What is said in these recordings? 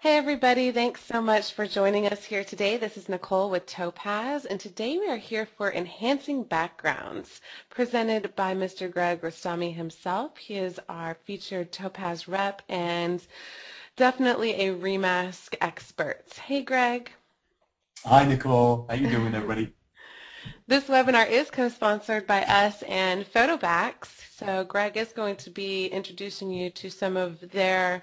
Hey everybody, thanks so much for joining us here today. This is Nicole with Topaz, and today we are here for Enhancing Backgrounds, presented by Mr. Greg Rostami himself. He is our featured Topaz rep and definitely a ReMask expert. Hey Greg. Hi, Nicole. How you doing, everybody? This webinar is co-sponsored by us and PhotoBacks. So Greg is going to be introducing you to some of their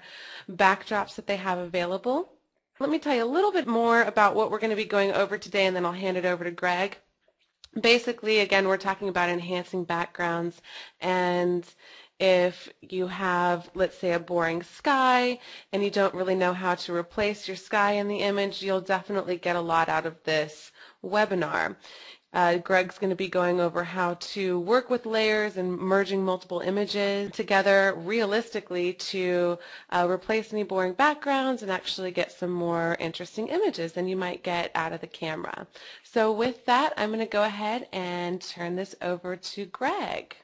backdrops that they have available. Let me tell you a little bit more about what we're going to be going over today, and then I'll hand it over to Greg. Basically, again, we're talking about enhancing backgrounds, and if you have, let's say, a boring sky and you don't really know how to replace your sky in the image, you'll definitely get a lot out of this webinar. Greg's going to be going over how to work with layers and merging multiple images together realistically to replace any boring backgrounds and actually get some more interesting images than you might get out of the camera. So with that, I'm going to go ahead and turn this over to Greg.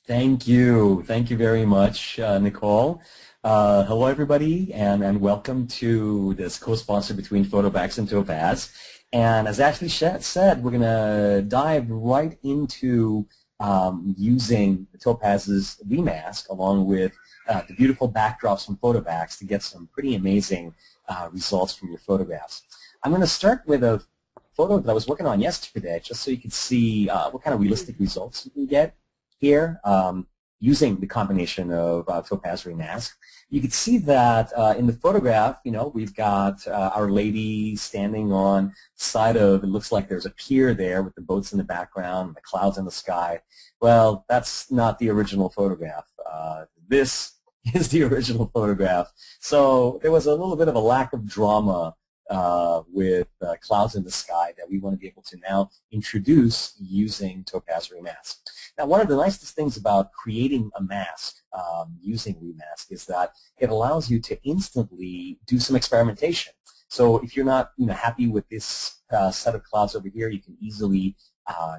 Thank you. Thank you very much, Nicole. Hello, everybody, and welcome to this co-sponsor between PhotoBacks and Topaz. And as Ashley said, we're going to dive right into using Topaz's ReMask along with the beautiful backdrops from PhotoBacks to get some pretty amazing results from your photographs. I'm going to start with a photo that I was working on yesterday just so you can see what kind of realistic results you can get here using the combination of Topaz ReMask. You can see that in the photograph, we've got Our Lady standing on the side of, it looks like there's a pier there with the boats in the background and the clouds in the sky. Well, that's not the original photograph. This is the original photograph. So there was a little bit of a lack of drama with clouds in the sky that we want to be able to now introduce using Topaz ReMask. Now, one of the nicest things about creating a mask using ReMask is that it allows you to instantly do some experimentation. So if you're not happy with this set of clouds over here, you can easily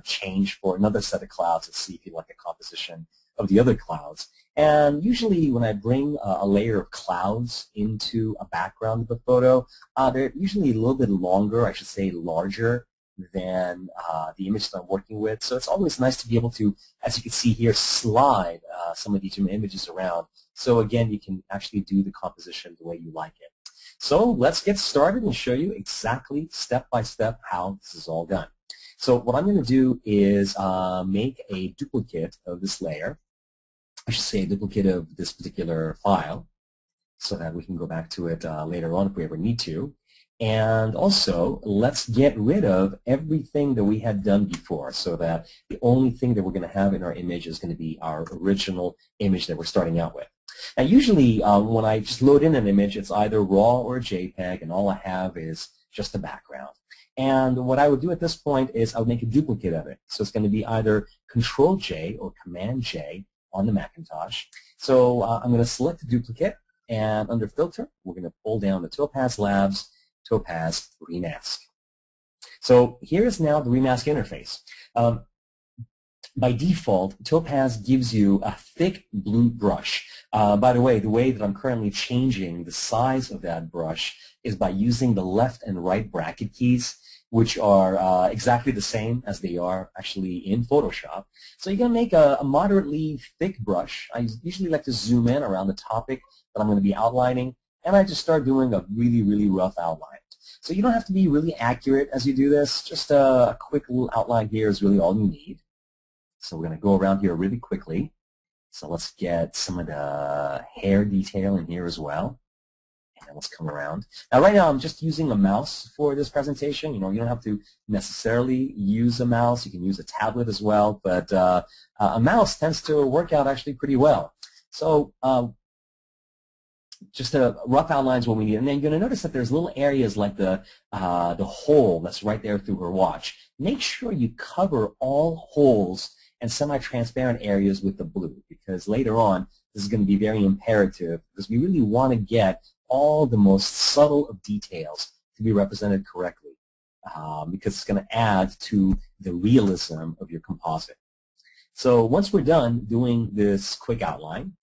change for another set of clouds and see if you like a composition of the other clouds. And usually when I bring a layer of clouds into a background of the photo, they're usually a little bit longer, I should say larger, than the image that I'm working with. So it's always nice to be able to, as you can see here, slide some of these images around. So again, you can actually do the composition the way you like it. So let's get started and show you exactly step by step how this is all done. So what I'm going to do is make a duplicate of this layer. I should say a duplicate of this particular file so that we can go back to it later on if we ever need to. And also, let's get rid of everything that we had done before so that the only thing that we're going to have in our image is going to be our original image that we're starting out with. Now, usually when I just load in an image, it's either RAW or JPEG, and all I have is just the background. And what I would do at this point is I would make a duplicate of it. So it's going to be either Control-J or Command-J on the Macintosh. So I'm going to select the duplicate, and under Filter, we're going to pull down the Topaz Labs Topaz ReMask. So here is now the ReMask interface. By default, Topaz gives you a thick blue brush. By the way that I'm currently changing the size of that brush is by using the left and right bracket keys, which are exactly the same as they are actually in Photoshop. So you're going to make a moderately thick brush. I usually like to zoom in around the topic that I'm going to be outlining, and I just start doing a really, really rough outline. So you don't have to be really accurate as you do this. Just a quick little outline here is really all you need. So we're going to go around here really quickly. So let's get some of the hair detail in here as well. And let's come around. Now right now I'm just using a mouse for this presentation. You don't have to necessarily use a mouse. You can use a tablet as well. But a mouse tends to work out actually pretty well. So just a rough outline is what we need. And then you're going to notice that there's little areas like the hole that's right there through her watch. Make sure you cover all holes and semi-transparent areas with the blue, because later on this is going to be very imperative because we really want to get all the most subtle of details to be represented correctly because it's going to add to the realism of your composite. So once we're done doing this quick outline,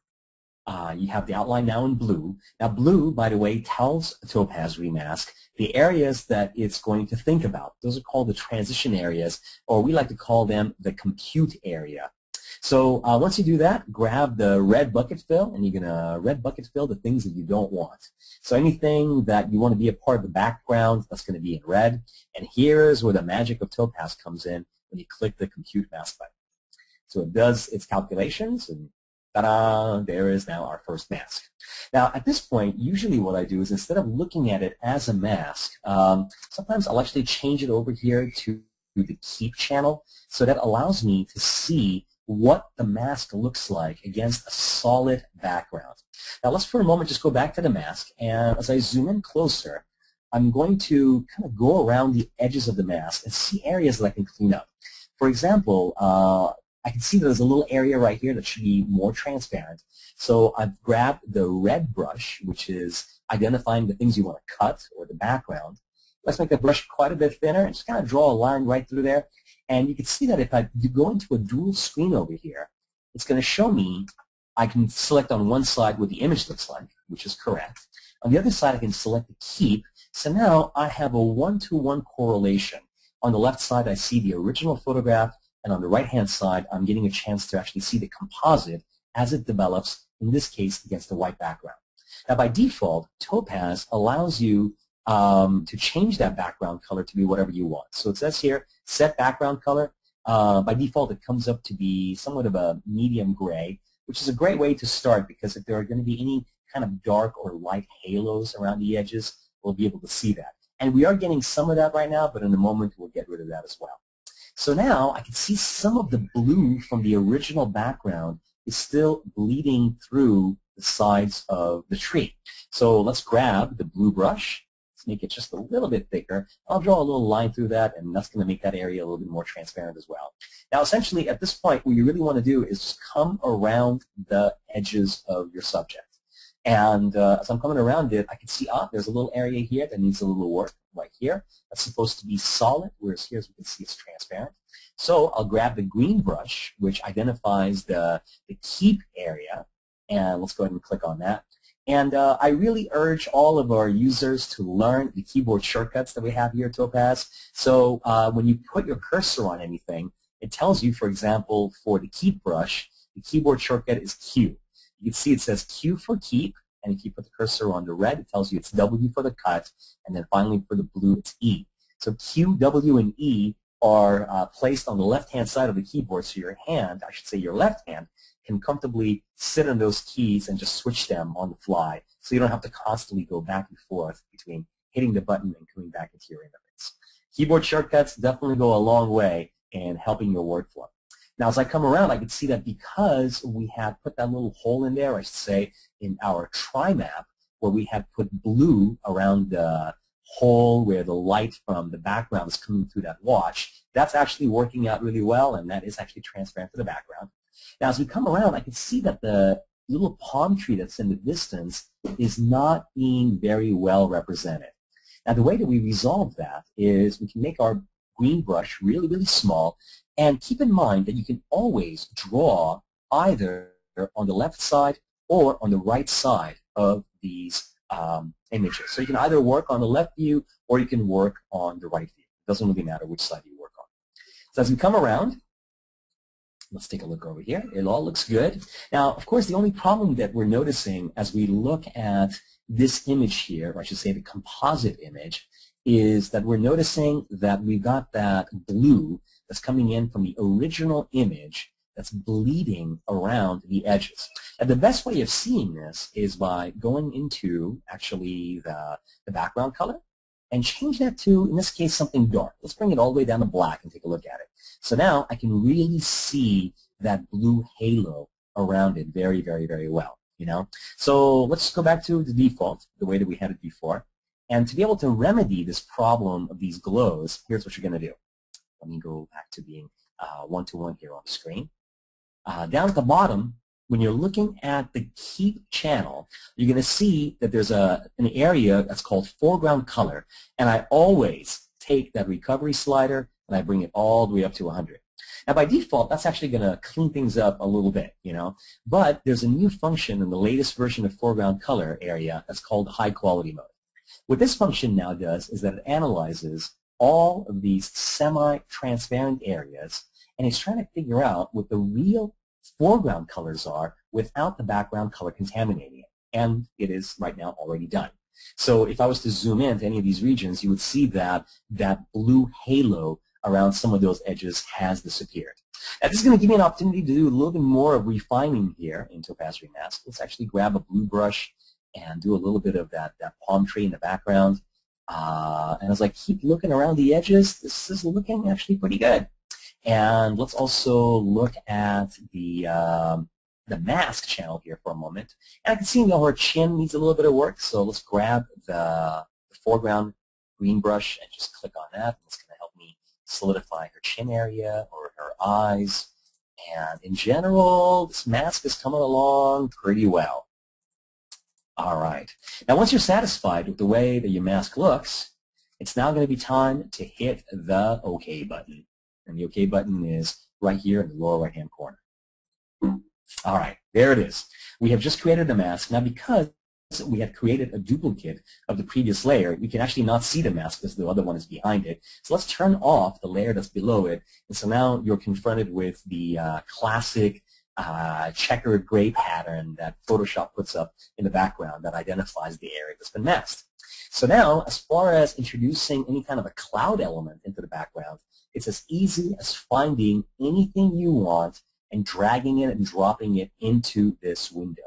You have the outline now in blue. Now blue, by the way, tells Topaz ReMask the areas that it's going to think about. Those are called the transition areas, or we like to call them the compute area. So once you do that, grab the red bucket fill, and you're going to red bucket fill the things that you don't want. So anything that you want to be a part of the background, that's going to be in red. And here's where the magic of Topaz comes in when you click the compute mask button. So it does its calculations, and ta-da, there is now our first mask. Now, at this point, usually what I do is instead of looking at it as a mask, sometimes I'll actually change it over here to the keep channel. So that allows me to see what the mask looks like against a solid background. Now, let's for a moment just go back to the mask. And as I zoom in closer, I'm going to kind of go around the edges of the mask and see areas that I can clean up. For example, I can see there's a little area right here that should be more transparent. So I've grabbed the red brush, which is identifying the things you want to cut or the background. Let's make the brush quite a bit thinner and just kind of draw a line right through there. And you can see that if I go into a dual screen over here, it's going to show me I can select on one side what the image looks like, which is correct. On the other side, I can select the keep. So now I have a one-to-one correlation. On the left side, I see the original photograph. And on the right-hand side, I'm getting a chance to actually see the composite as it develops, in this case, against the white background. Now, by default, Topaz allows you to change that background color to be whatever you want. So it says here, set background color. By default, it comes up to be somewhat of a medium gray, which is a great way to start because if there are going to be any kind of dark or light halos around the edges, we'll be able to see that. And we are getting some of that right now, but in a moment, we'll get rid of that as well. So now I can see some of the blue from the original background is still bleeding through the sides of the tree. So let's grab the blue brush. Let's make it just a little bit thicker. I'll draw a little line through that, and that's going to make that area a little bit more transparent as well. Now, essentially, at this point, what you really want to do is just come around the edges of your subject. And as I'm coming around it, I can see, there's a little area here that needs a little work right here. That's supposed to be solid, whereas here, as we can see, it's transparent. So I'll grab the green brush, which identifies the keep area, and let's go ahead and click on that. And I really urge all of our users to learn the keyboard shortcuts that we have here at Topaz. So when you put your cursor on anything, it tells you, for example, for the keep brush, the keyboard shortcut is Q. You can see it says Q for keep, and if you put the cursor on the red, it tells you it's W for the cut, and then finally for the blue, it's E. So Q, W, and E are placed on the left-hand side of the keyboard, so your hand, I should say your left hand, can comfortably sit on those keys and just switch them on the fly, so you don't have to constantly go back and forth between hitting the button and coming back into your interface. Keyboard shortcuts definitely go a long way in helping your workflow. Now, as I come around, I can see that because we had put that little hole in there, I should say, in our tri-map, where we had put blue around the hole where the light from the background is coming through that watch, that's actually working out really well, and that is actually transparent to the background. Now, as we come around, I can see that the little palm tree that's in the distance is not being very well represented. Now, the way that we resolve that is we can make our green brush really, really small, and keep in mind that you can always draw either on the left side or on the right side of these images. So you can either work on the left view or you can work on the right view. It doesn't really matter which side you work on. So as we come around, let's take a look over here. It all looks good. Now, of course, the only problem that we're noticing as we look at this image here, or I should say the composite image, is that we're noticing that we've got that blue that's coming in from the original image that's bleeding around the edges. And the best way of seeing this is by going into actually the background color and change that to, in this case, something dark. Let's bring it all the way down to black and take a look at it. So now I can really see that blue halo around it very, very, very well. You know? So let's go back to the default, the way that we had it before. And to be able to remedy this problem of these glows, here's what you're going to do. Let me go back to being one-to-one here on the screen. Down at the bottom, when you're looking at the keep channel, you're going to see that there's an area that's called foreground color. And I always take that recovery slider and I bring it all the way up to 100. Now, by default, that's actually going to clean things up a little bit, but there's a new function in the latest version of foreground color area that's called high quality mode. What this function now does is that it analyzes all of these semi-transparent areas, and it's trying to figure out what the real foreground colors are without the background color contaminating it. And it is right now already done. So if I was to zoom in to any of these regions, you would see that that blue halo around some of those edges has disappeared. Now, this is going to give me an opportunity to do a little bit more of refining here in Topaz ReMask. Let's actually grab a blue brush and do a little bit of that palm tree in the background. And as I keep looking around the edges, this is looking actually pretty good. And let's also look at the mask channel here for a moment. And I can see her chin needs a little bit of work, so let's grab the foreground green brush and just click on that. It's going to help me solidify her chin area or her eyes. And in general, this mask is coming along pretty well. All right. Now, once you're satisfied with the way that your mask looks, it's now going to be time to hit the OK button. And the OK button is right here in the lower right-hand corner. All right, there it is. We have just created a mask. Now, because we had created a duplicate of the previous layer, we can actually not see the mask because the other one is behind it. So let's turn off the layer that's below it. And so now you're confronted with the classic checkered gray pattern that Photoshop puts up in the background that identifies the area that's been masked. So now, as far as introducing any kind of a cloud element into the background, it's as easy as finding anything you want and dragging it and dropping it into this window.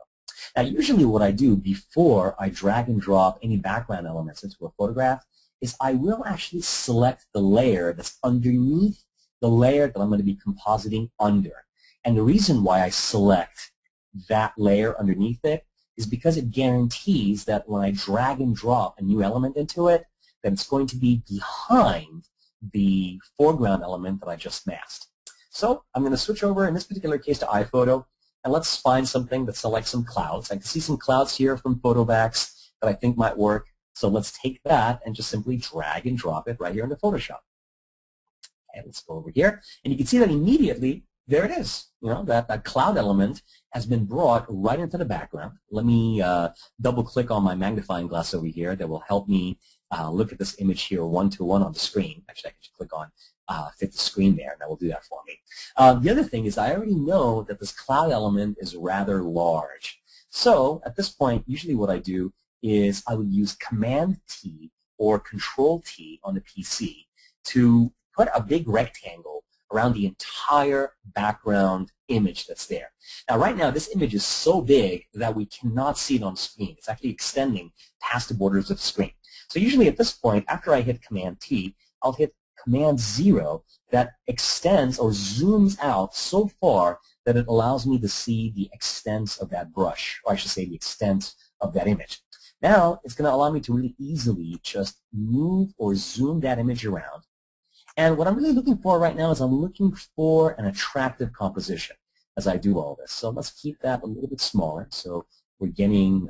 Now, usually what I do before I drag and drop any background elements into a photograph is I will actually select the layer that's underneath the layer that I'm going to be compositing under. And the reason why I select that layer underneath it is because it guarantees that when I drag and drop a new element into it, that it's going to be behind the foreground element that I just masked. So I'm going to switch over, in this particular case, to iPhoto, and let's find something that selects some clouds. I can see some clouds here from PhotoBacks that I think might work. So let's take that and just simply drag and drop it right here into Photoshop. And let's go over here, and you can see that immediately, there it is. That cloud element has been brought right into the background. Let me double-click on my magnifying glass over here that will help me look at this image here one-to-one on the screen. Actually, I can just click on fit the screen there, and that will do that for me. The other thing is I already know that this cloud element is rather large. So at this point, usually what I do is I would use Command-T or Control-T on the PC to put a big rectangle around the entire background image that's there. Now, right now, this image is so big that we cannot see it on screen. It's actually extending past the borders of the screen. So usually at this point, after I hit Command-T, I'll hit Command-0 that extends or zooms out so far that it allows me to see the extent of that brush, or I should say the extent of that image. Now, it's going to allow me to really easily just move or zoom that image around. And what I'm really looking for right now is I'm looking for an attractive composition as I do all this. So let's keep that a little bit smaller. So we're getting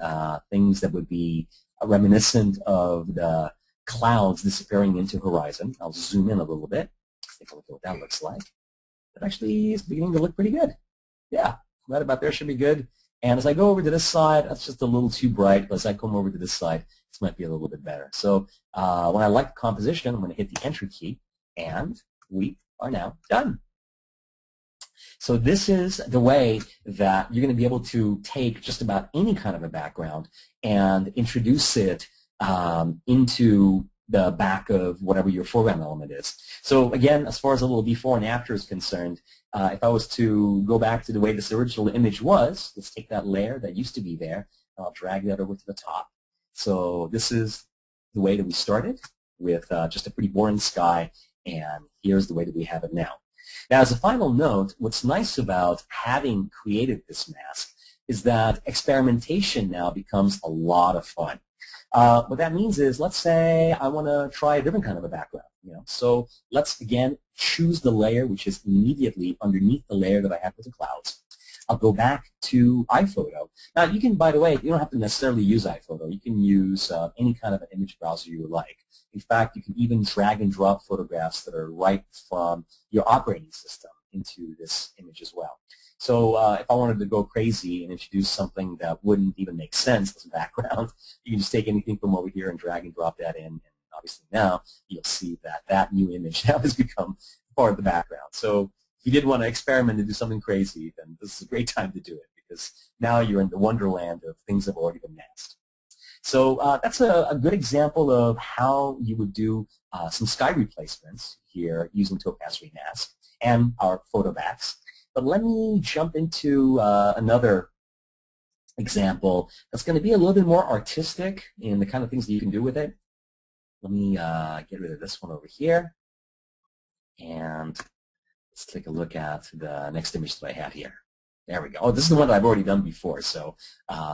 things that would be reminiscent of the clouds disappearing into horizon. I'll zoom in a little bit. Let's take a look at what that looks like. It actually is beginning to look pretty good. Yeah, right about there should be good. And as I go over to this side, that's just a little too bright. But as I come over to this side, this might be a little bit better. So when I like the composition, I'm going to hit the Enter key, and we are now done. So this is the way that you're going to be able to take just about any kind of a background and introduce it into the back of whatever your foreground element is. So again, as far as a little before and after is concerned, if I was to go back to the way this original image was, let's take that layer that used to be there, and I'll drag that over to the top. So this is the way that we started with just a pretty boring sky, and here's the way that we have it now. Now, as a final note, what's nice about having created this mask is that experimentation now becomes a lot of fun. What that means is, let's say I want to try a different kind of a background. So let's, again, choose the layer which is immediately underneath the layer that I have with the clouds. I'll go back to iPhoto. Now, you can, by the way, you don't have to necessarily use iPhoto. You can use any kind of an image browser you would like. In fact, you can even drag and drop photographs that are right from your operating system into this image as well. So if I wanted to go crazy and introduce something that wouldn't even make sense as a background, you can just take anything from over here and drag and drop that in. And obviously now you'll see that that new image now has become part of the background. So if you did want to experiment and do something crazy, then this is a great time to do it, because now you're in the wonderland of things that have already been masked. So that's a good example of how you would do some sky replacements here using Topaz ReMask and our PhotoBacks. But let me jump into another example that's going to be a little bit more artistic in the kind of things that you can do with it. Let me get rid of this one over here. And let's take a look at the next image that I have here. There we go. Oh, this is the one that I've already done before. So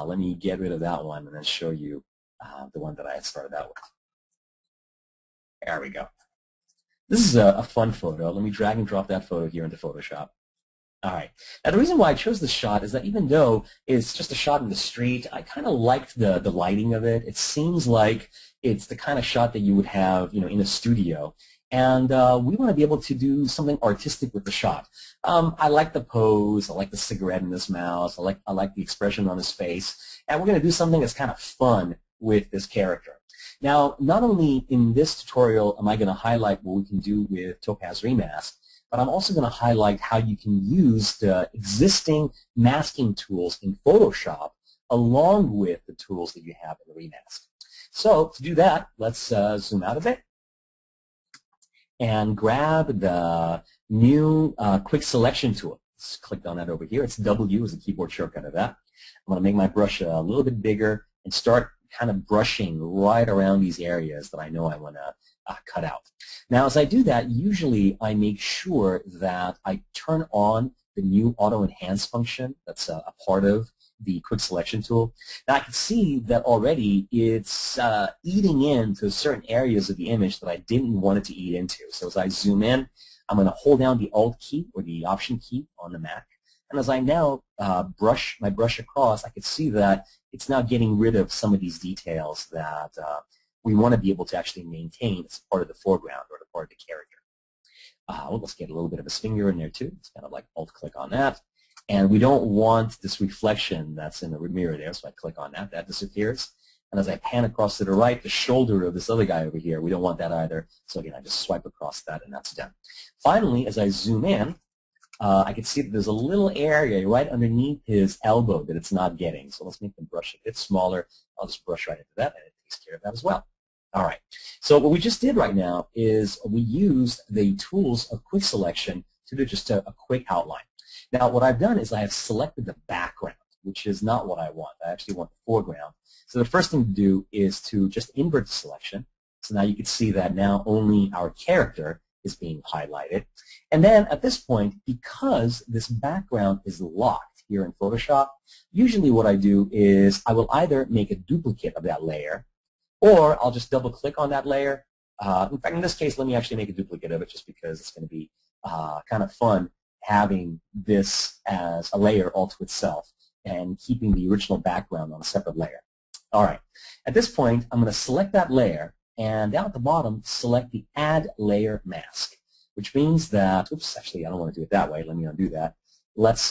let me get rid of that one and then show you the one that I had started out with. There we go. This is a fun photo. Let me drag and drop that photo here into Photoshop. All right. Now, the reason why I chose this shot is that even though it's just a shot in the street, I kind of liked the lighting of it. It seems like it's the kind of shot that you would have, in a studio. And we want to be able to do something artistic with the shot. I like the pose. I like the cigarette in his mouth. I like the expression on his face. And we're going to do something that's kind of fun with this character. Now, not only in this tutorial am I going to highlight what we can do with Topaz ReMask, but I'm also going to highlight how you can use the existing masking tools in Photoshop along with the tools that you have in ReMask. So to do that, let's zoom out a bit and grab the new quick selection tool. Let's click on that over here. It's W as a keyboard shortcut of that. I'm going to make my brush a little bit bigger and start kind of brushing right around these areas that I know I want to cut out. Now, as I do that, usually I make sure that I turn on the new auto enhance function that's a part of the quick selection tool. Now, I can see that already it's eating into certain areas of the image that I didn't want it to eat into. So as I zoom in, I'm going to hold down the Alt key or the Option key on the Mac. And as I now brush my brush across, I can see that it's now getting rid of some of these details that we want to be able to actually maintain as part of the foreground or the part of the character. Well, let's get a little bit of a finger in there too. It's kind of like Alt-click on that. And we don't want this reflection that's in the mirror there, so I click on that. That disappears. And as I pan across to the right, the shoulder of this other guy over here, we don't want that either. So again, I just swipe across that, and that's done. Finally, as I zoom in, I can see that there's a little area right underneath his elbow that it's not getting. So let's make the brush a bit smaller. I'll just brush right into that, and it takes care of that as well. All right. So what we just did right now is we used the tools of quick selection to do just a quick outline. Now, what I've done is I have selected the background, which is not what I want. I actually want the foreground. So the first thing to do is to just invert the selection. So now you can see that now only our character is being highlighted. And then at this point, because this background is locked here in Photoshop, usually what I do is I will either make a duplicate of that layer, or I'll just double click on that layer. In fact, in this case, let me actually make a duplicate of it just because it's going to be kind of fun having this as a layer all to itself and keeping the original background on a separate layer. All right. At this point, I'm going to select that layer, and down at the bottom, select the Add Layer Mask, which means that, oops, actually, I don't want to do it that way. Let me undo that. Let's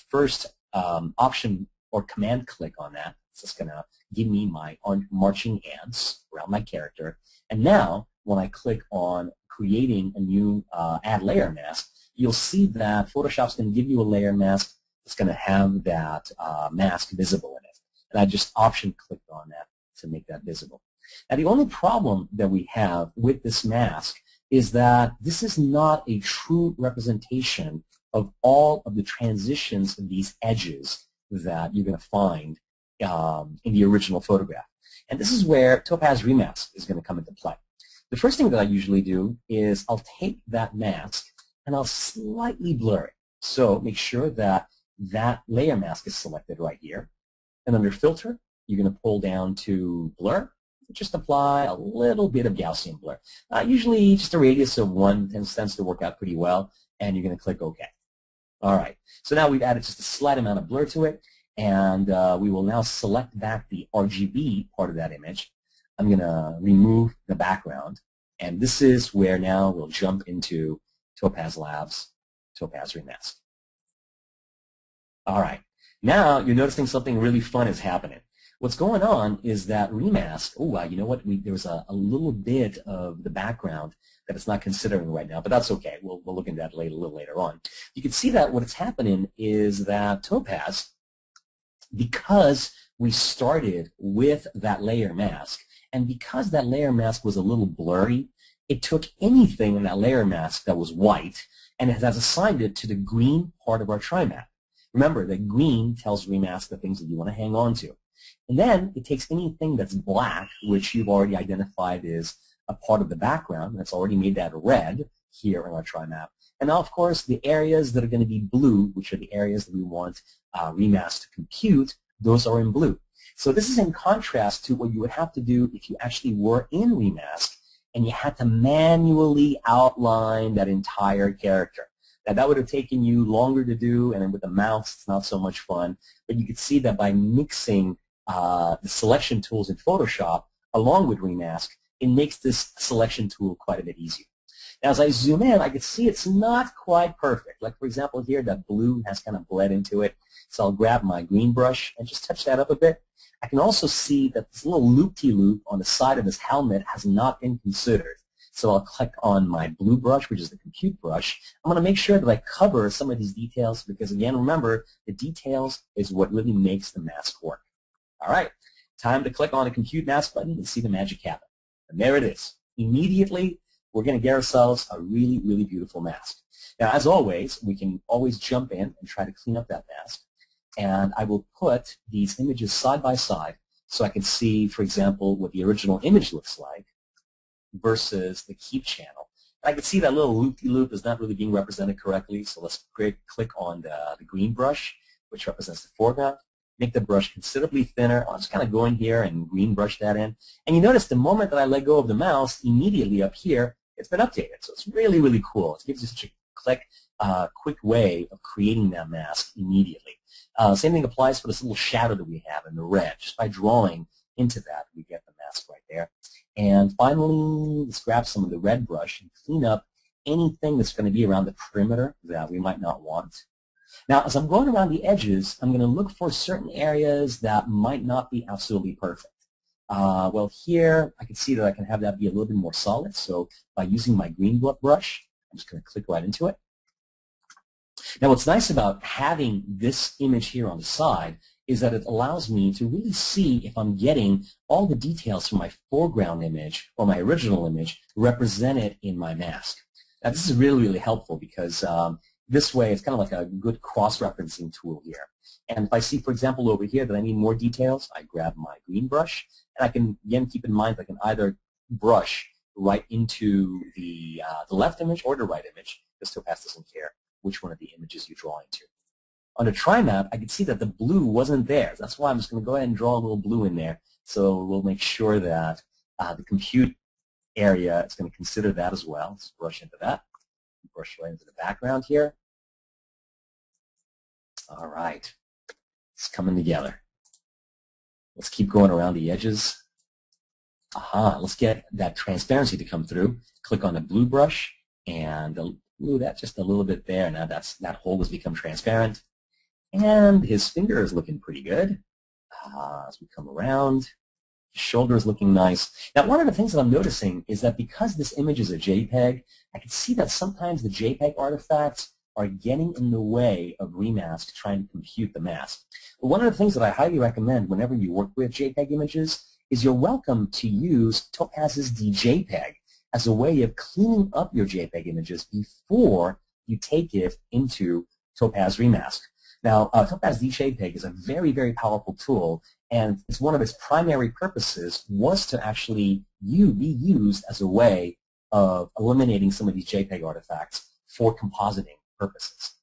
first Option or Command click on that. It's just going to give me my marching ants around my character. And now, when I click on creating a new Add Layer Mask, you'll see that Photoshop's going to give you a layer mask that's going to have that mask visible in it. And I just Option clicked on that to make that visible. Now, the only problem that we have with this mask is that this is not a true representation of all of the transitions of these edges that you're going to find in the original photograph. And this is where Topaz ReMask is going to come into play. The first thing that I usually do is I'll take that mask and I'll slightly blur it. So make sure that that layer mask is selected right here. And under Filter, you're going to pull down to Blur. Just apply a little bit of Gaussian blur. Usually just a radius of 1 tends to work out pretty well, and you're going to click OK. All right. So now we've added just a slight amount of blur to it, and we will now select back the RGB part of that image. I'm going to remove the background, and this is where now we'll jump into Topaz Labs Topaz ReMask. All right. Now you're noticing something really fun is happening. What's going on is that ReMask, you know what? There was a little bit of the background that it's not considering right now, but that's okay. We'll look into that a little later on. You can see that what's happening is that Topaz, because we started with that layer mask, and because that layer mask was a little blurry, it took anything in that layer mask that was white and it has assigned it to the green part of our tri-map. Remember that green tells ReMask the things that you want to hang on to. And then it takes anything that's black, which you've already identified as a part of the background, that's already made that red here in our tri-map. And now, of course, the areas that are going to be blue, which are the areas that we want ReMask to compute, those are in blue. So this is in contrast to what you would have to do if you actually were in ReMask and you had to manually outline that entire character. Now, that would have taken you longer to do, and then with the mouse, it's not so much fun. But you can see that by mixing the selection tools in Photoshop along with ReMask, it makes this selection tool quite a bit easier. Now, as I zoom in, I can see it's not quite perfect. Like, for example, here, that blue has kind of bled into it. So I'll grab my green brush and just touch that up a bit. I can also see that this little loop-de-loop on the side of this helmet has not been considered. So I'll click on my blue brush, which is the compute brush. I'm going to make sure that I cover some of these details because, again, remember, the details is what really makes the mask work. All right, time to click on the compute mask button and see the magic happen. And there it is. Immediately, we're going to get ourselves a really, really beautiful mask. Now, as always, we can always jump in and try to clean up that mask. And I will put these images side by side so I can see, for example, what the original image looks like versus the keep channel. I can see that little loop-de-loop is not really being represented correctly, so let's click on the green brush, which represents the foreground. Make the brush considerably thinner. I'll just kind of go in here and green brush that in. And you notice the moment that I let go of the mouse, immediately up here, it's been updated. So it's really, really cool. It gives you such a quick way of creating that mask immediately. Same thing applies for this little shadow that we have in the red. Just by drawing into that, we get the mask right there. And finally, let's grab some of the red brush and clean up anything that's going to be around the perimeter that we might not want. Now, as I'm going around the edges, I'm going to look for certain areas that might not be absolutely perfect. Well, here, I can see that I can have that be a little bit more solid. So by using my green brush, I'm just going to click right into it. Now, what's nice about having this image here on the side is that it allows me to really see if I'm getting all the details from my foreground image or my original image represented in my mask. Now, this is really, really helpful because this way it's kind of like a good cross-referencing tool here. And if I see, for example, over here that I need more details, I grab my green brush, and I can, again, keep in mind that I can either brush right into the left image or the right image, because Topaz doesn't care which one of the images you draw into. On the tri-map, I can see that the blue wasn't there. That's why I'm just going to go ahead and draw a little blue in there. So we'll make sure that the compute area is going to consider that as well. Let's brush into that. Brush right into the background here. All right. It's coming together. Let's keep going around the edges. Let's get that transparency to come through. Click on the blue brush and glue that just a little bit there. Now that hole has become transparent. And his finger is looking pretty good as we come around. His shoulder is looking nice. Now, one of the things that I'm noticing is that because this image is a JPEG, I can see that sometimes the JPEG artifacts are getting in the way of ReMask trying to compute the mask. But one of the things that I highly recommend whenever you work with JPEG images is you're welcome to use Topaz's DJPEG as a way of cleaning up your JPEG images before you take it into Topaz ReMask. Now, Topaz DJPEG is a very, very powerful tool, and it's one of its primary purposes was to actually be used as a way of eliminating some of these JPEG artifacts for compositing purposes.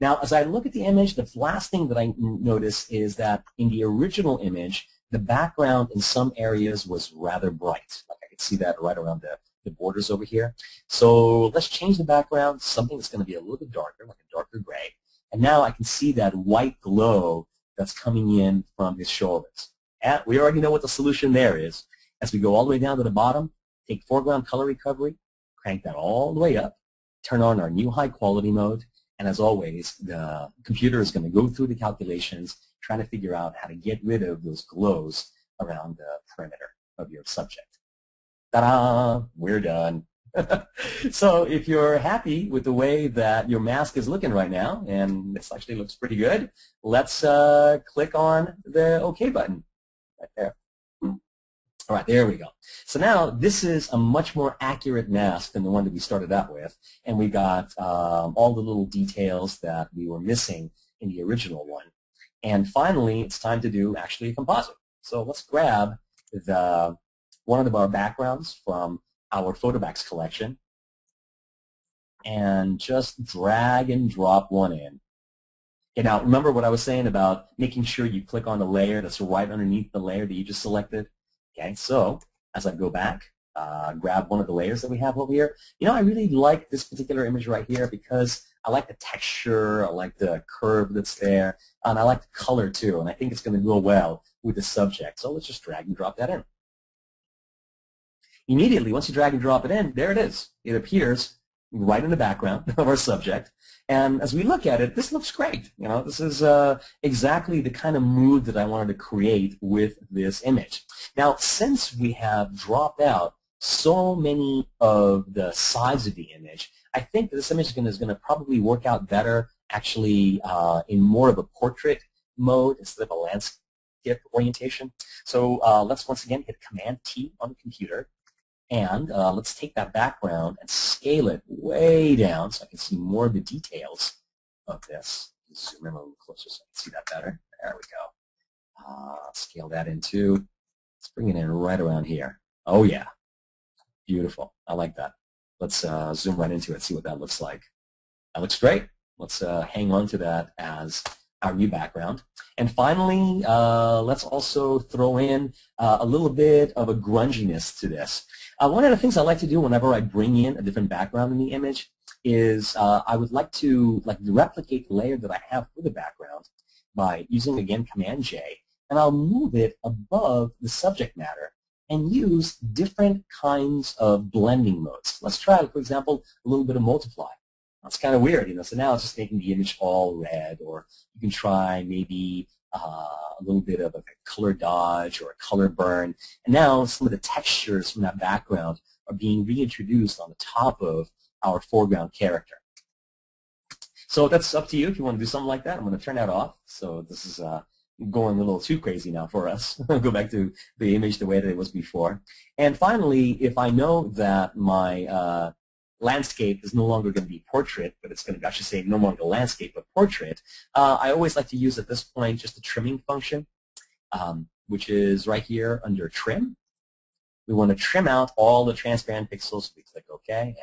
Now, as I look at the image, the last thing that I notice is that in the original image, the background in some areas was rather bright. Like I could see that right around the borders over here. So let's change the background to something that's going to be a little bit darker, like a darker gray. And now I can see that white glow that's coming in from his shoulders. And we already know what the solution there is. As we go all the way down to the bottom, take foreground color recovery, crank that all the way up, turn on our new high quality mode, And as always, the computer is going to go through the calculations, trying to figure out how to get rid of those glows around the perimeter of your subject. Ta-da! We're done. So if you're happy with the way that your mask is looking right now, and this actually looks pretty good, let's click on the OK button right there. All right, there we go. So now this is a much more accurate mask than the one that we started out with, and we got all the little details that we were missing in the original one. And finally, it's time to do actually a composite. So let's grab one of our backgrounds from our PhotoBacks collection and just drag and drop one in. Okay, now remember what I was saying about making sure you click on the layer that's right underneath the layer that you just selected? Okay, so as I go back, grab one of the layers that we have over here. You know, I really like this particular image right here because I like the texture, I like the curve that's there, and I like the color too, and I think it's going to go well with the subject. So let's just drag and drop that in. Immediately, once you drag and drop it in, there it is. It appears right in the background of our subject. And as we look at it, this looks great. You know, this is exactly the kind of mood that I wanted to create with this image. Now, since we have dropped out so many of the sides of the image, I think that this image is going to probably work out better actually in more of a portrait mode instead of a landscape orientation. So let's once again hit Command-T on the computer. And let's take that background and scale it way down so I can see more of the details of this. Zoom in a little closer so I can see that better. There we go. Scale that in too. Let's bring it in right around here. Oh yeah, beautiful. I like that. Let's zoom right into it, see what that looks like. That looks great. Let's hang on to that as our new background. And finally, let's also throw in a little bit of a grunginess to this. One of the things I like to do whenever I bring in a different background in the image is I would like to replicate the layer that I have for the background by using, again, Command-J, and I'll move it above the subject matter and use different kinds of blending modes. Let's try, for example, a little bit of multiply. That's kind of weird, you know. So now it's just making the image all red, or you can try maybe a little bit of a color dodge or a color burn. And now some of the textures from that background are being reintroduced on the top of our foreground character. So that's up to you if you want to do something like that. I'm going to turn that off. So this is going a little too crazy now for us. Go back to the image the way that it was before. And finally, if I know that my landscape is no longer going to be portrait, but it's going to, I should say, no longer landscape, but portrait, I always like to use at this point just the trimming function, which is right here under Trim. We want to trim out all the transparent pixels. We click OK, and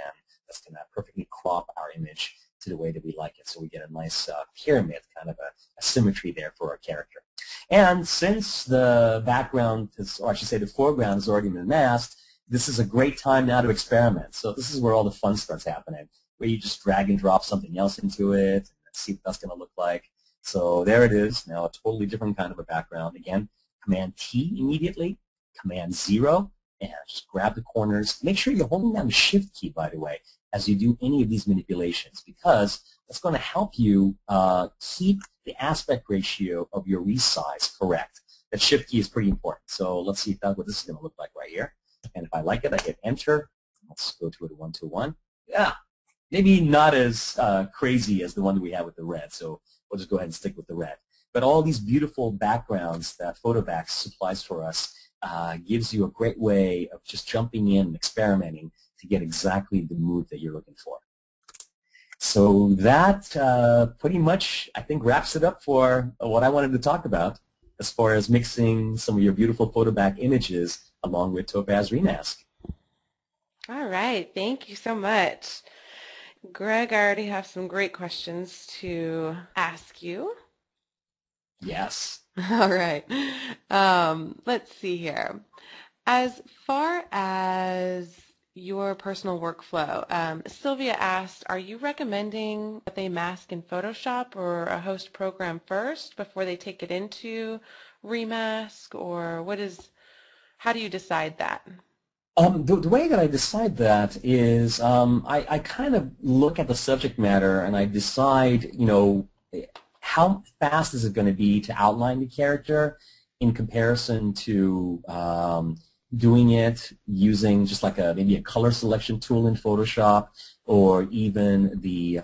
that's going to perfectly crop our image to the way that we like it. So we get a nice pyramid, kind of a symmetry there for our character. And since the background, or I should say the foreground has already been masked, this is a great time now to experiment. So this is where all the fun starts happening, where you just drag and drop something else into it and see what that's going to look like. So there it is, now a totally different kind of a background. Again, Command-T immediately, Command-0, and just grab the corners. Make sure you're holding down the Shift key, by the way, as you do any of these manipulations, because that's going to help you keep the aspect ratio of your resize correct. That Shift key is pretty important. So let's see if that's what this is going to look like right here. And if I like it, I hit Enter. Let's go to it 1-to-1. Yeah, maybe not as crazy as the one that we had with the red, so we'll just go ahead and stick with the red. But all these beautiful backgrounds that PhotoBacks supplies for us gives you a great way of just jumping in and experimenting to get exactly the mood that you're looking for. So that pretty much, I think, wraps it up for what I wanted to talk about as far as mixing some of your beautiful PhotoBack images along with Topaz ReMask. All right, thank you so much. Greg, I already have some great questions to ask you. Yes. All right. Let's see here. As far as your personal workflow, Sylvia asked, are you recommending that they mask in Photoshop or a host program first before they take it into ReMask, or how do you decide that? The way that I decide that is I kind of look at the subject matter and I decide, how fast is it going to be to outline the character in comparison to doing it using just like maybe a color selection tool in Photoshop or even the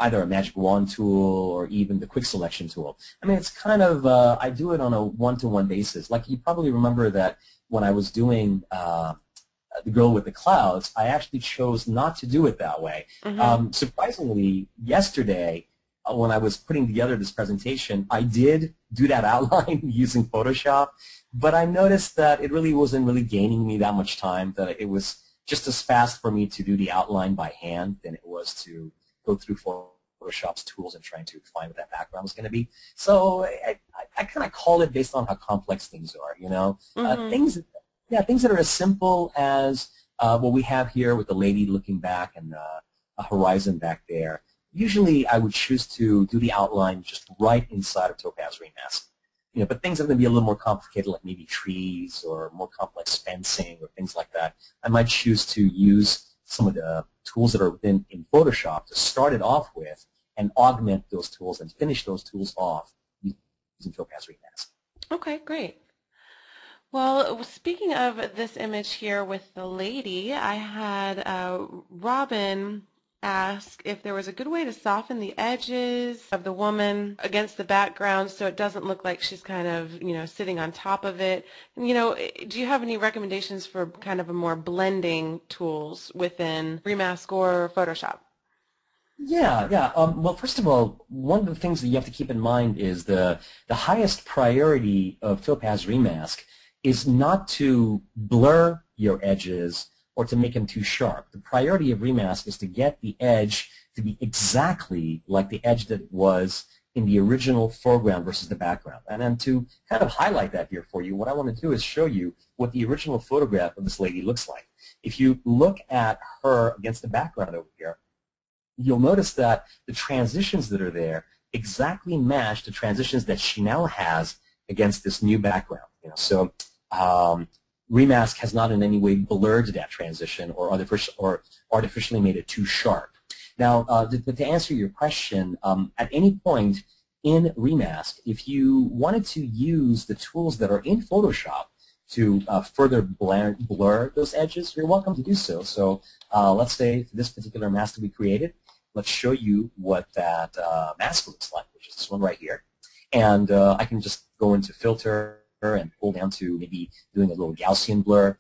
either a magic wand tool or even the quick selection tool. I mean, it's kind of, I do it on a one-to-one basis. Like you probably remember that when I was doing the girl with the clouds, I actually chose not to do it that way. Mm-hmm. Surprisingly, yesterday, when I was putting together this presentation, I did do that outline using Photoshop, but I noticed that it really wasn't really gaining me that much time, that it was just as fast for me to do the outline by hand than it was to go through Photoshop's tools and trying to find what that background was going to be. So I kind of call it based on how complex things are, Mm-hmm. things that are as simple as what we have here with the lady looking back and a horizon back there. Usually I would choose to do the outline just right inside of Topaz ReMask. But things that are going to be a little more complicated, like maybe trees or more complex fencing or things like that, I might choose to use some of the tools that are within in Photoshop to start it off with and augment those tools and finish those tools off using Topaz ReMask. Okay, great. Well, speaking of this image here with the lady, I had Robin ask if there was a good way to soften the edges of the woman against the background so it doesn't look like she's kind of, sitting on top of it. And, do you have any recommendations for kind of a more blending tools within ReMask or Photoshop? Yeah, yeah. Well, first of all, one of the things that you have to keep in mind is the highest priority of Topaz ReMask is not to blur your edges or to make them too sharp. The priority of ReMask is to get the edge to be exactly like the edge that was in the original foreground versus the background. And then to kind of highlight that here for you, what I want to do is show you what the original photograph of this lady looks like. If you look at her against the background over here, you'll notice that the transitions that are there exactly match the transitions that she now has against this new background. So ReMask has not in any way blurred that transition or artificially made it too sharp. Now, to answer your question, at any point in ReMask, if you wanted to use the tools that are in Photoshop to further blur those edges, you're welcome to do so. So let's say for this particular mask that we created, let's show you what that mask looks like, which is this one right here. And I can just go into Filter and pull down to maybe doing a little Gaussian blur,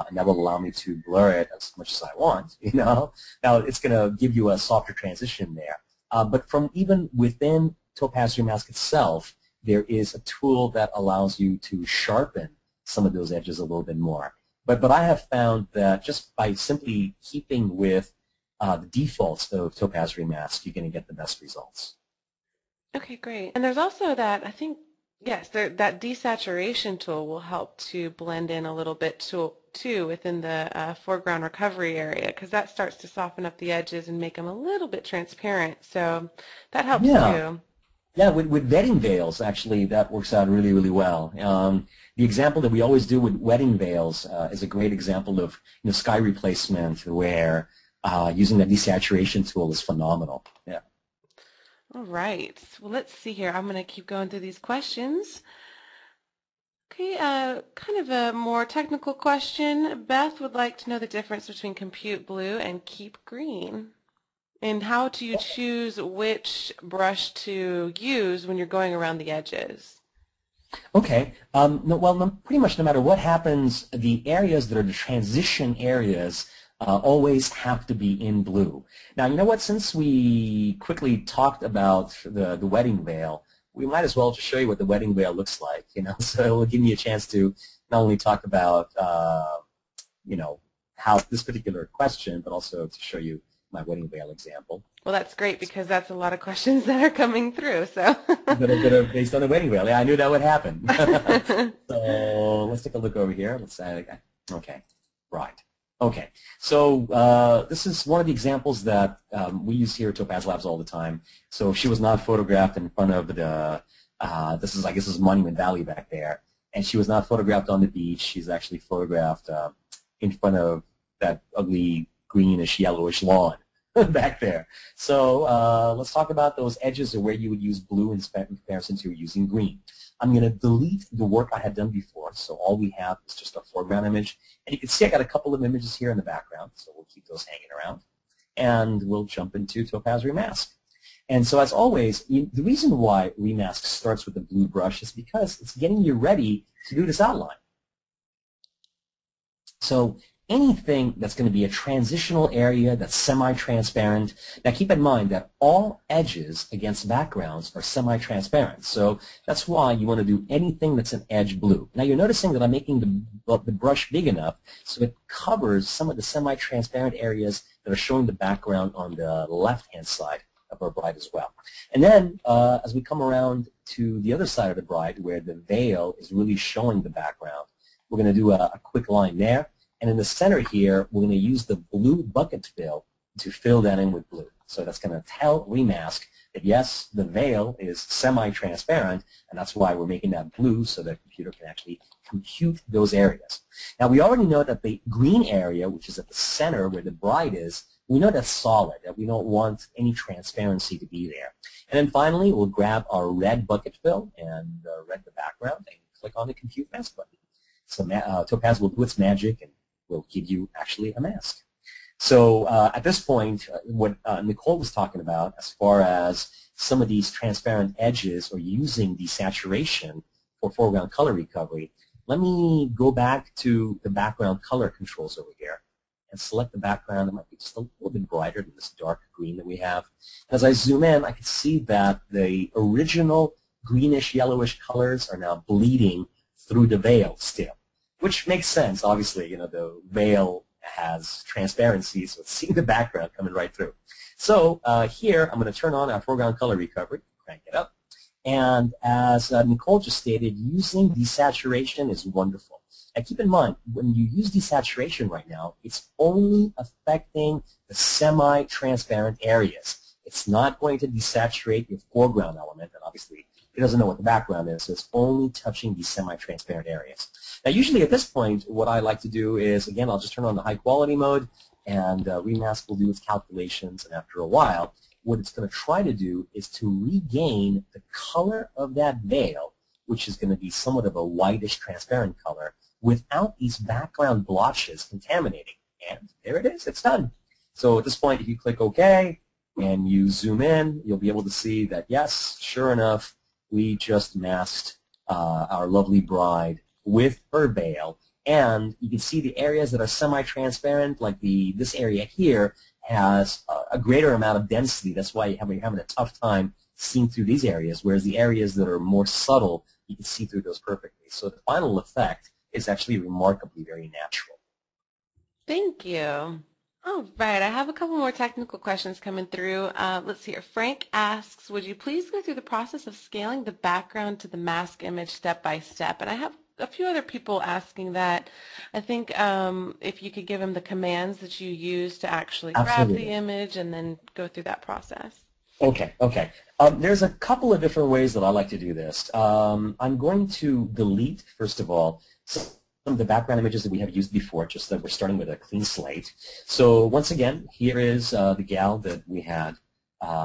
and that will allow me to blur it as much as I want, Now it's going to give you a softer transition there. But from even within Topaz ReMask itself, there is a tool that allows you to sharpen some of those edges a little bit more. But I have found that just by simply keeping with the defaults of Topaz ReMask, you're going to get the best results. Okay, great. And there's also that, I think, yes, that desaturation tool will help to blend in a little bit too within the foreground recovery area because that starts to soften up the edges and make them a little bit transparent. So that helps Yeah. too. Yeah, with wedding veils, actually, that works out really, really well. The example that we always do with wedding veils is a great example of sky replacement where using the desaturation tool is phenomenal. Yeah. All right. Well, let's see here. I'm going to keep going through these questions. Okay, kind of a more technical question. Beth would like to know the difference between compute blue and keep green. And how do you choose which brush to use when you're going around the edges? Okay. Pretty much no matter what happens, the areas that are the transition areas always have to be in blue. Now, you know what? Since we quickly talked about the wedding veil, we might as well just show you what the wedding veil looks like. So it'll give me a chance to not only talk about how this particular question, but also to show you my wedding veil example. Well, that's great because that's a lot of questions that are coming through. So that are based on the wedding veil. Yeah, I knew that would happen. So let's take a look over here. Let's say, okay, right. Okay, so this is one of the examples that we use here at Topaz Labs all the time. So she was not photographed in front of the, I guess this is Monument Valley back there. and she was not photographed on the beach. She's actually photographed in front of that ugly greenish yellowish lawn back there. So let's talk about those edges or where you would use blue in comparison to using green. I'm going to delete the work I had done before, so all we have is just a foreground image. And you can see I got a couple of images here in the background, so we'll keep those hanging around. And we'll jump into Topaz ReMask. And so as always, the reason why ReMask starts with the blue brush is because it's getting you ready to do this outline. So anything that's going to be a transitional area that's semi-transparent. Now keep in mind that all edges against backgrounds are semi-transparent. So that's why you want to do anything that's an edge blue. Now you're noticing that I'm making the brush big enough so it covers some of the semi-transparent areas that are showing the background on the left-hand side of our bride as well. And then as we come around to the other side of the bride where the veil is really showing the background, we're going to do a quick line there. And in the center here, we're going to use the blue bucket fill to fill that in with blue. So that's going to tell ReMask that, yes, the veil is semi-transparent, and that's why we're making that blue so that the computer can actually compute those areas. Now, we already know that the green area, which is at the center where the bride is, we know that's solid, that we don't want any transparency to be there. And then finally, we'll grab our red bucket fill and red the background and click on the Compute Mask button. So Topaz will do its magic and will give you actually a mask. So at this point, what Nicole was talking about as far as some of these transparent edges or using desaturation for foreground color recovery, let me go back to the background color controls over here and select the background that might be just a little bit brighter than this dark green that we have. As I zoom in, I can see that the original greenish yellowish colors are now bleeding through the veil still, which makes sense. Obviously, you know, the veil has transparency, so it's seeing the background coming right through. So here, I'm going to turn on our foreground color recovery, crank it up. And as Nicole just stated, using desaturation is wonderful. Now keep in mind, when you use desaturation right now, it's only affecting the semi-transparent areas. It's not going to desaturate your foreground element, and obviously it doesn't know what the background is, so it's only touching these semi-transparent areas. Now usually at this point, what I like to do is, again, I'll just turn on the high quality mode, and ReMask will do its calculations, and after a while, what it's going to try to do is to regain the color of that veil, which is going to be somewhat of a whitish transparent color, without these background blotches contaminating. And there it is, it's done. So at this point, if you click OK and you zoom in, you'll be able to see that, yes, sure enough, we just masked our lovely bride with her veil. And you can see the areas that are semi-transparent, like this area here, has a greater amount of density. That's why you're having a tough time seeing through these areas, whereas the areas that are more subtle, you can see through those perfectly. So the final effect is actually remarkably very natural. Thank you. All right, I have a couple more technical questions coming through. Let's see here. Frank asks, would you please go through the process of scaling the background to the mask image step by step? And I have a few other people asking that. I think if you could give them the commands that you use to actually grab the image and then go through that process. Okay. There's a couple of different ways that I like to do this. I'm going to delete, first of all, some of the background images that we have used before, just that we're starting with a clean slate. So once again, here is the gal that we had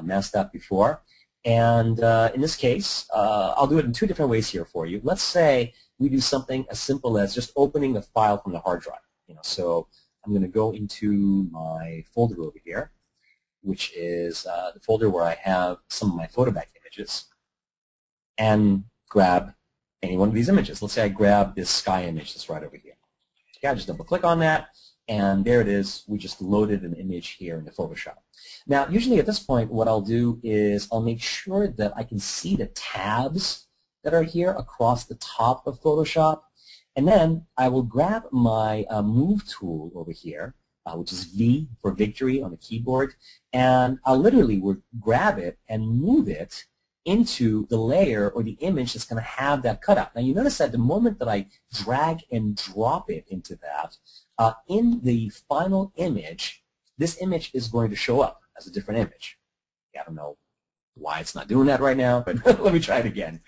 masked up before. And in this case, I'll do it in two different ways here for you. Let's say we do something as simple as just opening a file from the hard drive. So I'm going to go into my folder over here, which is the folder where I have some of my PhotoBack images, and grab any one of these images. Let's say I grab this sky image that's right over here. Okay, I just double-click on that, and there it is. We just loaded an image here into Photoshop. Now, usually at this point, what I'll do is I'll make sure that I can see the tabs that are here across the top of Photoshop, and then I will grab my Move tool over here, which is V for victory on the keyboard, and I'll literally grab it and move it into the layer or the image that's going to have that cutout. Now you notice that the moment that I drag and drop it into that, in the final image, this image is going to show up as a different image. I don't know why it's not doing that right now, but let me try it again.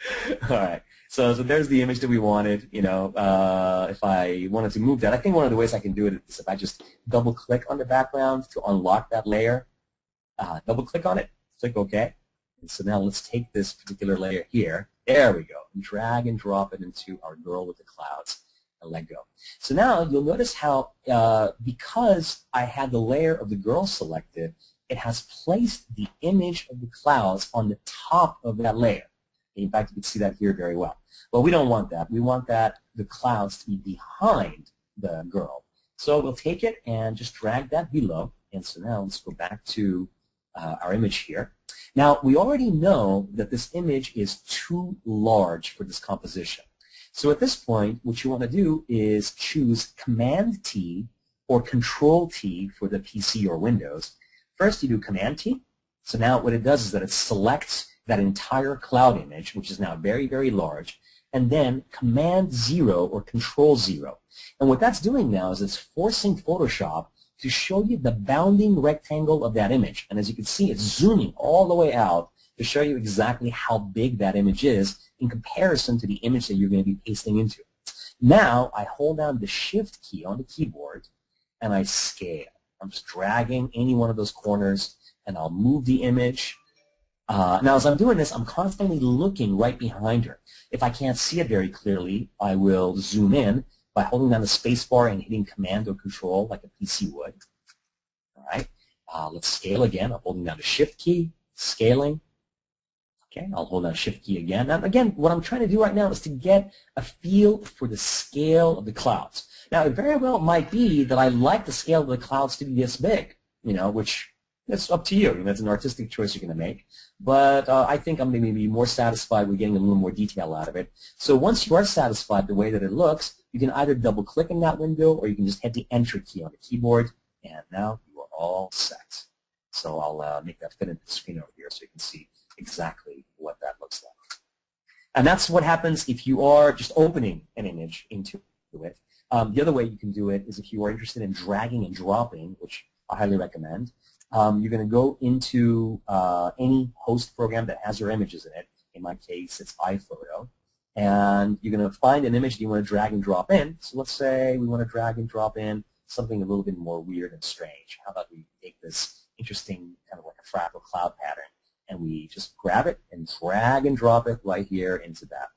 All right. So there's the image that we wanted. You know, if I wanted to move that, I think one of the ways I can do it is if I just double-click on the background to unlock that layer. Double-click on it, click OK. And so now let's take this particular layer here. There we go. And drag and drop it into our girl with the clouds and let go. So now you'll notice how because I had the layer of the girl selected, it has placed the image of the clouds on the top of that layer. In fact, you can see that here very well. Well, we don't want that. We want the clouds to be behind the girl. So we'll take it and just drag that below. And so now let's go back to our image here. Now, we already know that this image is too large for this composition. So at this point, what you want to do is choose Command-T or Control-T for the PC or Windows. First, you do Command-T. So now what it does is that it selects that entire cloud image, which is now very, very large, and then Command-0 or Control-0. And what that's doing now is it's forcing Photoshop to show you the bounding rectangle of that image. And as you can see, it's zooming all the way out to show you exactly how big that image is in comparison to the image that you're going to be pasting into. Now, I hold down the Shift key on the keyboard, and I scale. I'm just dragging any one of those corners, and I'll move the image. Now, as I'm doing this, I'm constantly looking right behind her. If I can't see it very clearly, I will zoom in by holding down the space bar and hitting Command or Control like a PC would. All right. Let's scale again. I'm holding down the Shift key, scaling. Okay, I'll hold down Shift key again. Now, again, what I'm trying to do right now is to get a feel for the scale of the clouds. Now, it very well might be that I like the scale of the clouds to be this big, you know, which it's up to you. That's an artistic choice you're going to make. But I think I'm going to be more satisfied with getting a little more detail out of it. So once you are satisfied the way that it looks, you can either double-click in that window or you can just hit the Enter key on the keyboard, and now you are all set. So I'll make that fit into the screen over here so you can see exactly what that looks like. And that's what happens if you are just opening an image into it. The other way you can do it is if you are interested in dragging and dropping, which I highly recommend. You're going to go into any host program that has your images in it. In my case, it's iPhoto. And you're going to find an image that you want to drag and drop in. So let's say we want to drag and drop in something a little bit more weird and strange. How about we take this interesting kind of like a fractal cloud pattern, and we just grab it and drag and drop it right here into that.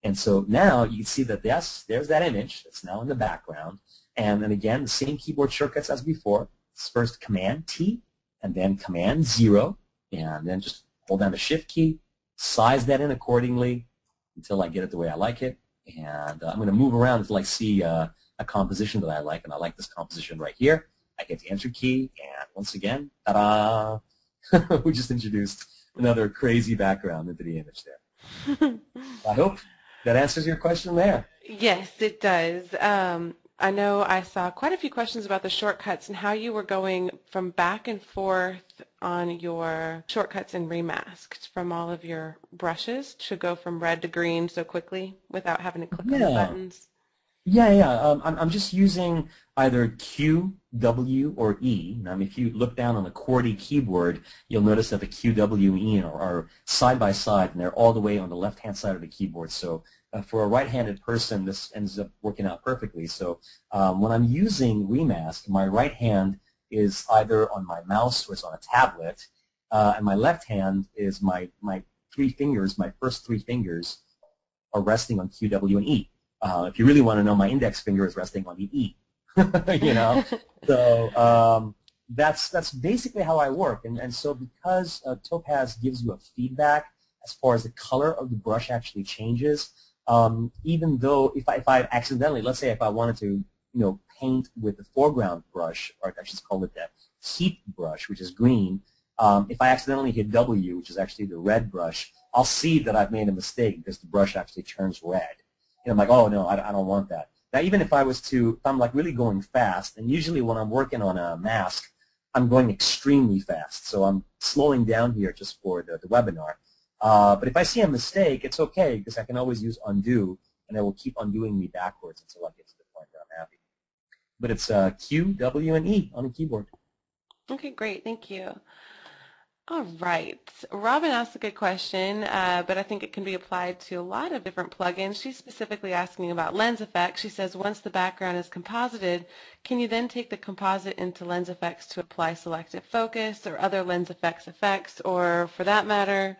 And so now you can see that, yes, there's that image that's now in the background. And then again, the same keyboard shortcuts as before. It's first Command-T, and then Command-0, and then just hold down the Shift key, size that in accordingly until I get it the way I like it. And I'm going to move around until I see a composition that I like, and I like this composition right here. I hit the Enter key, and once again, ta-da! We just introduced another crazy background into the image there. I hope that answers your question there. Yes, it does. I know I saw quite a few questions about the shortcuts and how you were going from back and forth on your shortcuts in ReMask from all of your brushes to go from red to green so quickly without having to click on the buttons. Yeah. I'm just using either Q, W, or E. Now, if you look down on the QWERTY keyboard, you'll notice that the Q, W, and E are side by side, and they're all the way on the left-hand side of the keyboard. So for a right-handed person, this ends up working out perfectly. So when I'm using ReMask, my right hand is either on my mouse or it's on a tablet, and my left hand is my three fingers, my first three fingers are resting on Q, W, and E. If you really want to know, my index finger is resting on the E. You know, so that's basically how I work. And so because Topaz gives you a feedback as far as the color of the brush actually changes, even though if I accidentally, let's say if I wanted to, paint with the foreground brush, or I should call it the heat brush, which is green, if I accidentally hit W, which is actually the red brush, I'll see that I've made a mistake because the brush actually turns red. And I'm like, oh no, I don't want that. Now, even if I'm like really going fast, and usually when I'm working on a mask, I'm going extremely fast. So I'm slowing down here just for the webinar. But if I see a mistake, it's okay because I can always use undo, and it will keep undoing me backwards until I get to the point where I'm happy. But it's Q, W, and E on the keyboard. Okay, great. Thank you. All right. Robin asked a good question, but I think it can be applied to a lot of different plugins. She's specifically asking about lens effects. She says once the background is composited, can you then take the composite into lens effects to apply selective focus or other lens effects, or for that matter,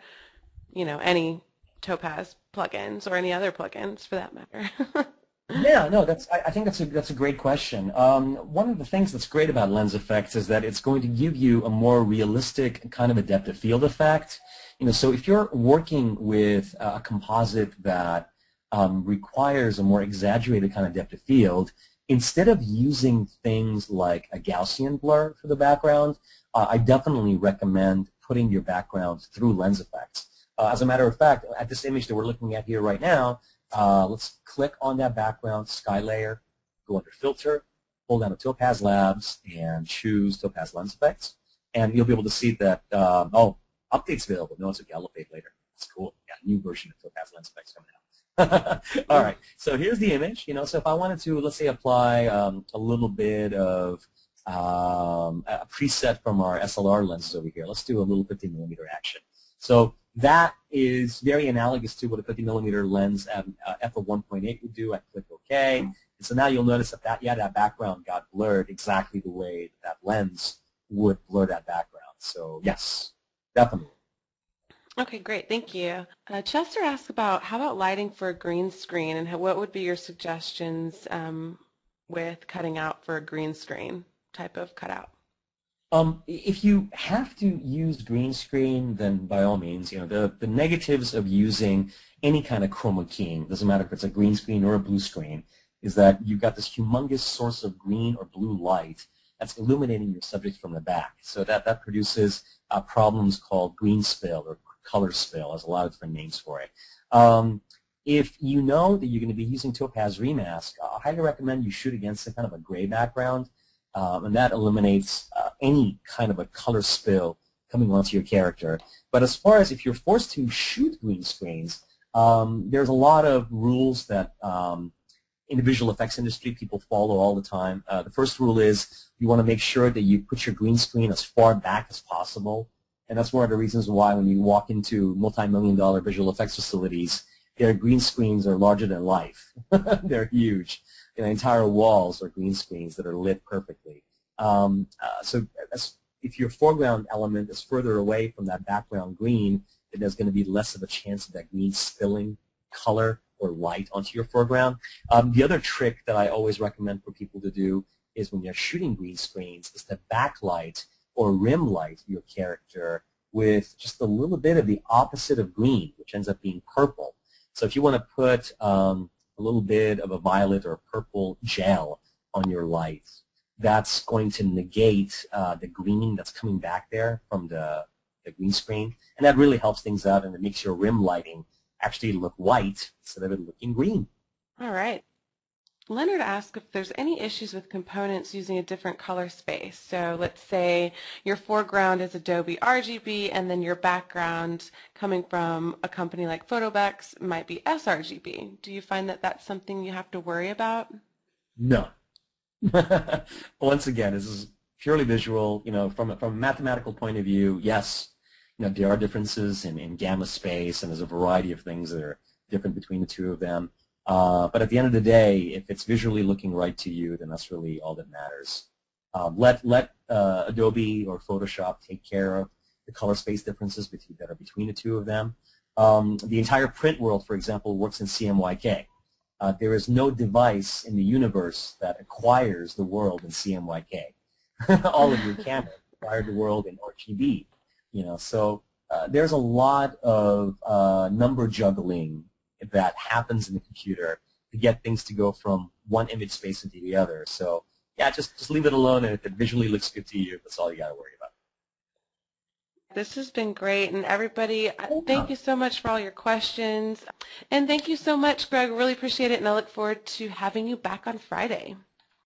any Topaz plugins or any other plugins for that matter? Yeah, no, I think that's a great question. One of the things that's great about lens effects is that it's going to give you a more realistic kind of a depth of field effect. So if you're working with a composite that requires a more exaggerated kind of depth of field, instead of using things like a Gaussian blur for the background, I definitely recommend putting your background through lens effects. As a matter of fact, at this image that we're looking at here right now, let's click on that background sky layer, go under Filter, hold down to Topaz Labs, and choose Topaz Lens Effects. And you'll be able to see that, updates available. No, it's a update later. That's cool. Yeah, new version of Topaz Lens Effects coming out. All right, so here's the image. So if I wanted to, let's say, apply a little bit of a preset from our SLR lenses over here. Let's do a little 50mm action. So that is very analogous to what a 50mm lens at f/1.8 would do. I click OK. And so now you'll notice that that background got blurred exactly the way that lens would blur that background. So yes, definitely. Okay, great. Thank you. Chester asked about how about lighting for a green screen, and what would be your suggestions with cutting out for a green screen type of cutout? If you have to use green screen, then by all means, the negatives of using any kind of chroma keying, doesn't matter if it's a green screen or a blue screen, is that you've got this humongous source of green or blue light that's illuminating your subject from the back. So that produces problems called green spill or color spill. There's a lot of different names for it. If you know that you're going to be using Topaz ReMask, I highly recommend you shoot against a kind of a gray background. And that eliminates any kind of a color spill coming onto your character. But as far as if you're forced to shoot green screens, there's a lot of rules that in the visual effects industry people follow all the time. The first rule is you want to make sure that you put your green screen as far back as possible. And that's one of the reasons why when you walk into multi-million-dollar visual effects facilities, their green screens are larger than life. They're huge. Entire walls are green screens that are lit perfectly. So if your foreground element is further away from that background green, then there's going to be less of a chance of that green spilling color or light onto your foreground. The other trick that I always recommend for people to do is when you're shooting green screens is to backlight or rim light your character with just a little bit of the opposite of green, which ends up being purple. So if you want to put a little bit of a violet or a purple gel on your light, that's going to negate the green that's coming back there from the green screen. And that really helps things out, and it makes your rim lighting actually look white instead of it looking green. All right. Leonard asked if there's any issues with components using a different color space. So let's say your foreground is Adobe RGB and then your background coming from a company like PhotoBacks might be sRGB. Do you find that that's something you have to worry about? No. Once again, this is purely visual. From a mathematical point of view, yes, there are differences in gamma space, and there's a variety of things that are different between the two of them. But at the end of the day, if it's visually looking right to you, then that's really all that matters. Let Adobe or Photoshop take care of the color space differences that are between the two of them. The entire print world, for example, works in CMYK. There is no device in the universe that acquires the world in CMYK. All of your cameras acquire the world in RGB. So there's a lot of number juggling that happens in the computer to get things to go from one image space into the other. So yeah, just leave it alone, and if it visually looks good to you, that's all you got to worry about. This has been great, and everybody, thank you so much for all your questions. And thank you so much, Greg. Really appreciate it, and I look forward to having you back on Friday.